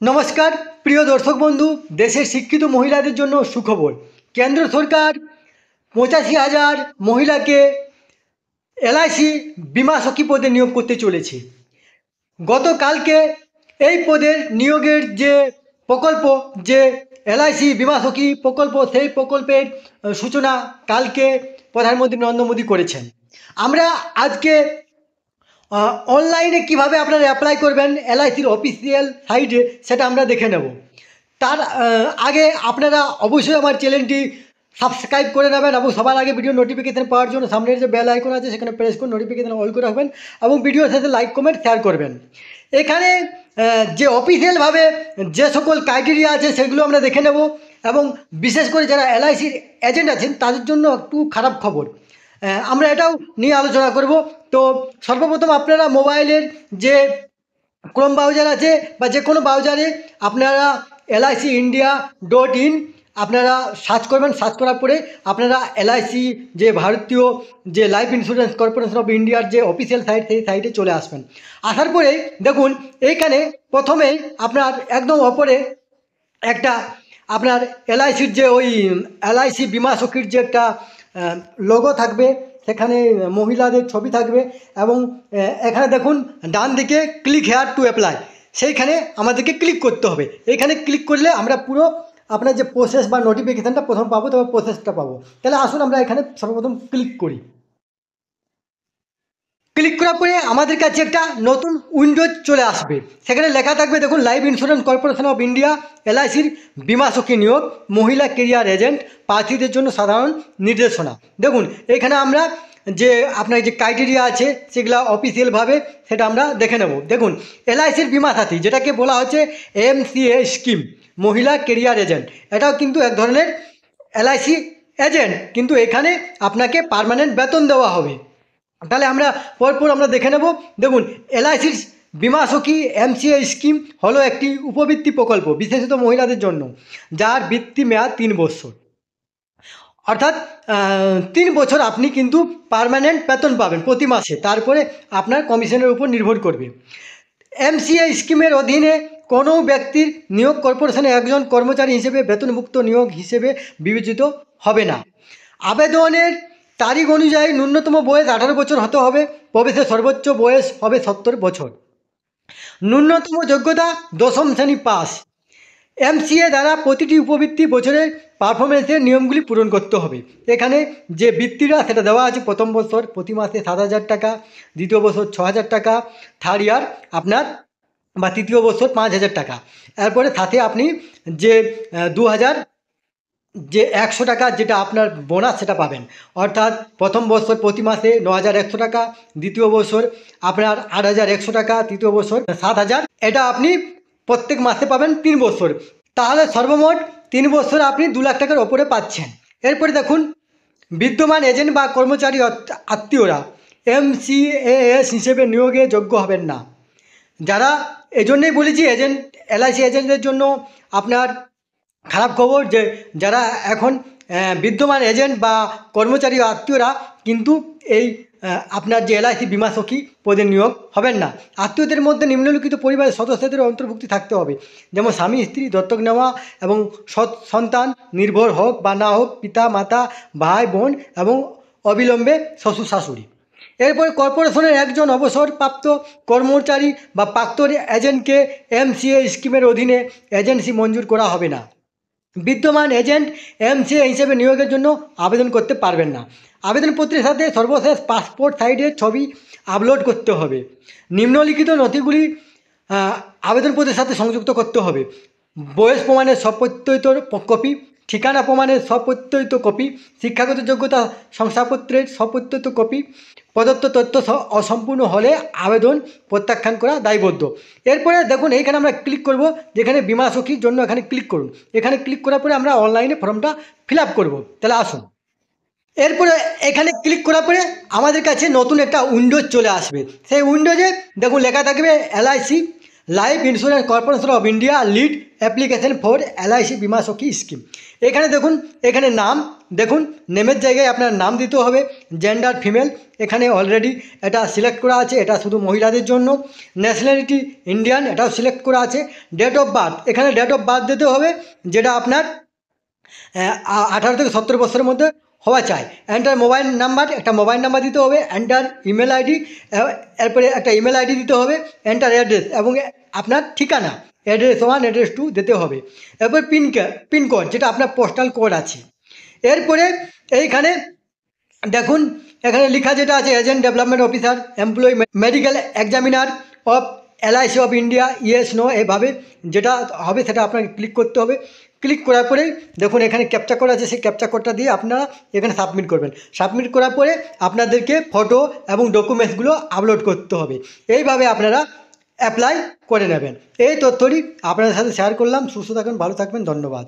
নমস্কার প্রিয় দর্শক বন্ধু, দেশের শিক্ষিত মহিলাদের জন্য সুখবর। কেন্দ্র সরকার 85,000 মহিলাকে এলআইসি বিমা সখী পদে নিয়োগ করতে চলেছে। গতকালকে এই পদের নিয়োগের যে প্রকল্প, যে এলআইসি বিমা সখী প্রকল্প, সেই প্রকল্পের সূচনা কালকে প্রধানমন্ত্রী নরেন্দ্র মোদী করেছেন। আমরা আজকে অনলাইনে কিভাবে আপনারা অ্যাপ্লাই করবেন এলআইসির অফিসিয়াল সাইটে, সেটা আমরা দেখে নেব। তার আগে আপনারা অবশ্যই আমার চ্যানেলটি সাবস্ক্রাইব করে নেবেন এবং সবার আগে ভিডিও নোটিফিকেশান পাওয়ার জন্য সামনের যে বেল আইকন আছে সেখানে প্রেস করে নোটিফিকেশান অল করে রাখবেন এবং ভিডিওর সাথে লাইক কমেন্ট শেয়ার করবেন। এখানে যে অফিসিয়ালভাবে যে সকল ক্রাইটেরিয়া আছে সেগুলো আমরা দেখে নেব এবং বিশেষ করে যারা এলআইসির এজেন্ট আছেন তাদের জন্য একটু খারাপ খবর, আমরা এটাও নিয়ে আলোচনা করব। তো সর্বপ্রথম আপনারা মোবাইলের যে ক্রোম ব্রাউজার আছে বা যে কোনো ব্রাউজারে আপনারা LICindia.in আপনারা সার্চ করবেন। সার্চ করার পরে আপনারা এলআইসি যে ভারতীয় যে লাইফ ইন্স্যুরেন্স কর্পোরেশন অফ ইন্ডিয়ার যে অফিসিয়াল সাইট, সেই সাইটে চলে আসবেন। আসার পরে দেখুন এইখানে প্রথমেই আপনার একদম ওপরে একটা আপনার এলআইসির যে ওই এলআইসি বিমা সখীর যে একটা লোগো থাকবে, সেখানে মহিলাদের ছবি থাকবে এবং এখানে দেখুন ডান দিকে ক্লিক হেয়ার টু অ্যাপ্লাই, সেইখানে আমাদেরকে ক্লিক করতে হবে। এইখানে ক্লিক করলে আমরা পুরো আপনার যে প্রসেস বা নোটিফিকেশানটা প্রথম পাবো, তবে প্রসেসটা পাবো। তাহলে আসুন আমরা এখানে সর্বপ্রথম ক্লিক করি। ক্লিক করার পরে আমাদের কাছে একটা নতুন উইন্ডো চলে আসবে। সেখানে লেখা থাকবে দেখুন, life insurance corporation of India এলআইসির বিমা সখী নিয়োগ, মহিলা কেরিয়ার এজেন্ট প্রার্থীদের জন্য সাধারণ নির্দেশনা। দেখুন এখানে আমরা যে আপনার যে ক্রাইটেরিয়া আছে সেগুলো অফিসিয়ালভাবে সেটা আমরা দেখে নেব। দেখুন এলআইসির বিমা সাথী, যেটাকে বলা হচ্ছে MCA স্কিম, মহিলা কেরিয়ার এজেন্ট, এটাও কিন্তু এক ধরনের এলআইসি এজেন্ট, কিন্তু এখানে আপনাকে পার্মানেন্ট বেতন দেওয়া হবে। তাহলে আমরা পরপর আমরা দেখে নেব। দেখুন এলআইসির বিমা সখী MCA স্কিম হলো একটি উপবৃত্তি প্রকল্প বিশেষত মহিলাদের জন্য, যার বৃত্তি মেয়াদ 3 বছর, অর্থাৎ 3 বছর আপনি কিন্তু পার্মানেন্ট বেতন পাবেন প্রতি মাসে, তারপরে আপনার কমিশনের উপর নির্ভর করবে। MCA স্কিমের অধীনে কোনো ব্যক্তির নিয়োগ কর্পোরেশনে একজন কর্মচারী হিসেবে বেতনভুক্ত নিয়োগ হিসেবে বিবেচিত হবে না। আবেদনের তারিখ অনুযায়ী ন্যূনতম বয়স 18 বছর হতে হবে, প্রবেশের সর্বোচ্চ বয়স হবে 70 বছর। ন্যূনতম যোগ্যতা 10ম শ্রেণী পাস। MCA দ্বারা প্রতিটি উপবৃত্তি বছরের পারফরমেন্সের নিয়মগুলি পূরণ করতে হবে। এখানে যে বৃত্তিটা সেটা দেওয়া আছে, প্রথম বছর প্রতি মাসে 7,000 টাকা, দ্বিতীয় বছর 6,000 টাকা, থার্ড ইয়ার আপনার বা তৃতীয় বছর 5,000 টাকা। এরপরে সাথে আপনি যে 2,000 যে 100 টাকা যেটা আপনার বোনাস সেটা পাবেন, অর্থাৎ প্রথম বছর প্রতি মাসে 9,100 টাকা, দ্বিতীয় বছর আপনার 8,100 টাকা, তৃতীয় বছর 7,000, এটা আপনি প্রত্যেক মাসে পাবেন 3 বছর। তাহলে সর্বমোট 3 বছর আপনি 2 লাখ টাকার ওপরে পাচ্ছেন। এরপরে দেখুন বিদ্যমান এজেন্ট বা কর্মচারী আত্মীয়রা MCAS হিসেবে নিয়োগে যোগ্য হবেন না। যারা, এজন্যই বলেছি এজেন্ট, এলআইসি এজেন্টদের জন্য আপনার খারাপ খবর, যে যারা এখন বিদ্যমান এজেন্ট বা কর্মচারী আত্মীয়রা কিন্তু এই আপনার যে এলআইসি বিমা সখী পদে নিয়োগ হবেন না। আত্মীয়দের মধ্যে নিম্নলিখিত পরিবারের সদস্যদের অন্তর্ভুক্তি থাকতে হবে, যেমন স্বামী স্ত্রী, দত্তক নেওয়া এবং সন্তান নির্ভর হোক বা না হোক, পিতা মাতা, ভাই বোন এবং অবিলম্বে শ্বশুর শাশুড়ি। এরপরে কর্পোরেশনের একজন অবসরপ্রাপ্ত কর্মচারী বা প্রাক্তন এজেন্টকে MCA স্কিমের অধীনে এজেন্সি মঞ্জুর করা হবে না। বিদ্যমান এজেন্ট MCA হিসেবে নিয়োগের জন্য আবেদন করতে পারবেন না। আবেদনপত্রের সাথে সর্বশেষ পাসপোর্ট সাইজের ছবি আপলোড করতে হবে। নিম্নলিখিত নথিগুলি আবেদনপত্রের সাথে সংযুক্ত করতে হবে: বয়স প্রমাণের সপ্রত্যয়িত কপি, ঠিকানা প্রমাণের সপ্রত্যয়িত কপি, শিক্ষাগত যোগ্যতা শংসাপত্রের সপ্রত্যয়িত কপি। প্রদত্ত তথ্য অসম্পূর্ণ হলে আবেদন প্রত্যাখ্যান করা দায়বদ্ধ। এরপরে দেখুন এইখানে আমরা ক্লিক করব, যেখানে বিমা সখীর জন্য এখানে ক্লিক করুন। এখানে ক্লিক করার পরে আমরা অনলাইনে ফর্মটা ফিল আপ করবো। তাহলে আসুন, এরপরে এখানে ক্লিক করার পরে আমাদের কাছে নতুন একটা উইন্ডোজ চলে আসবে। সেই উইন্ডোজে দেখুন লেখা থাকবে LIC life insurance corporation of India lead application for LIC বিমা সখী স্কিম। এখানে দেখুন, এখানে নাম দেখুন, নেমের জায়গায় আপনার নাম দিতে হবে, জেন্ডার ফিমেল, এখানে অলরেডি এটা সিলেক্ট করা আছে, এটা শুধু মহিলাদের জন্য। ন্যাশনালিটি ইন্ডিয়ান, এটাও সিলেক্ট করা আছে। ডেট অফ বার্থ, এখানে ডেট অফ বার্থ দিতে হবে যেটা আপনার 18 থেকে 17 বছরের মধ্যে হওয়া চাই। এন্টার মোবাইল নাম্বার, একটা মোবাইল নাম্বার দিতে হবে। এন্টার ইমেল আইডি, এরপরে একটা ইমেল আইডি দিতে হবে। এন্টার অ্যাড্রেস এবং আপনার ঠিকানা, অ্যাড্রেস 1 অ্যাড্রেস 2 দিতে হবে। এরপর পিনকোড যেটা আপনার পোস্টাল কোড আছে। এরপরে এইখানে দেখুন, এখানে লেখা যেটা আছে agent development officer employee medical examiner of LIC of India, yes no, এভাবে যেটা হবে সেটা আপনাকে ক্লিক করতে হবে। ক্লিক করার পরে দেখুন এখানে ক্যাপচা কোড আছে, সেই ক্যাপচা কোডটা দিয়ে আপনারা এখানে সাবমিট করবেন। সাবমিট করার পরে আপনাদেরকে ফটো এবং ডকুমেন্টসগুলো আপলোড করতে হবে। এইভাবে আপনারা অ্যাপ্লাই করে নেবেন। এই তথ্যটি আপনাদের সাথে শেয়ার করলাম। সুস্থ থাকবেন, ভালো থাকবেন, ধন্যবাদ।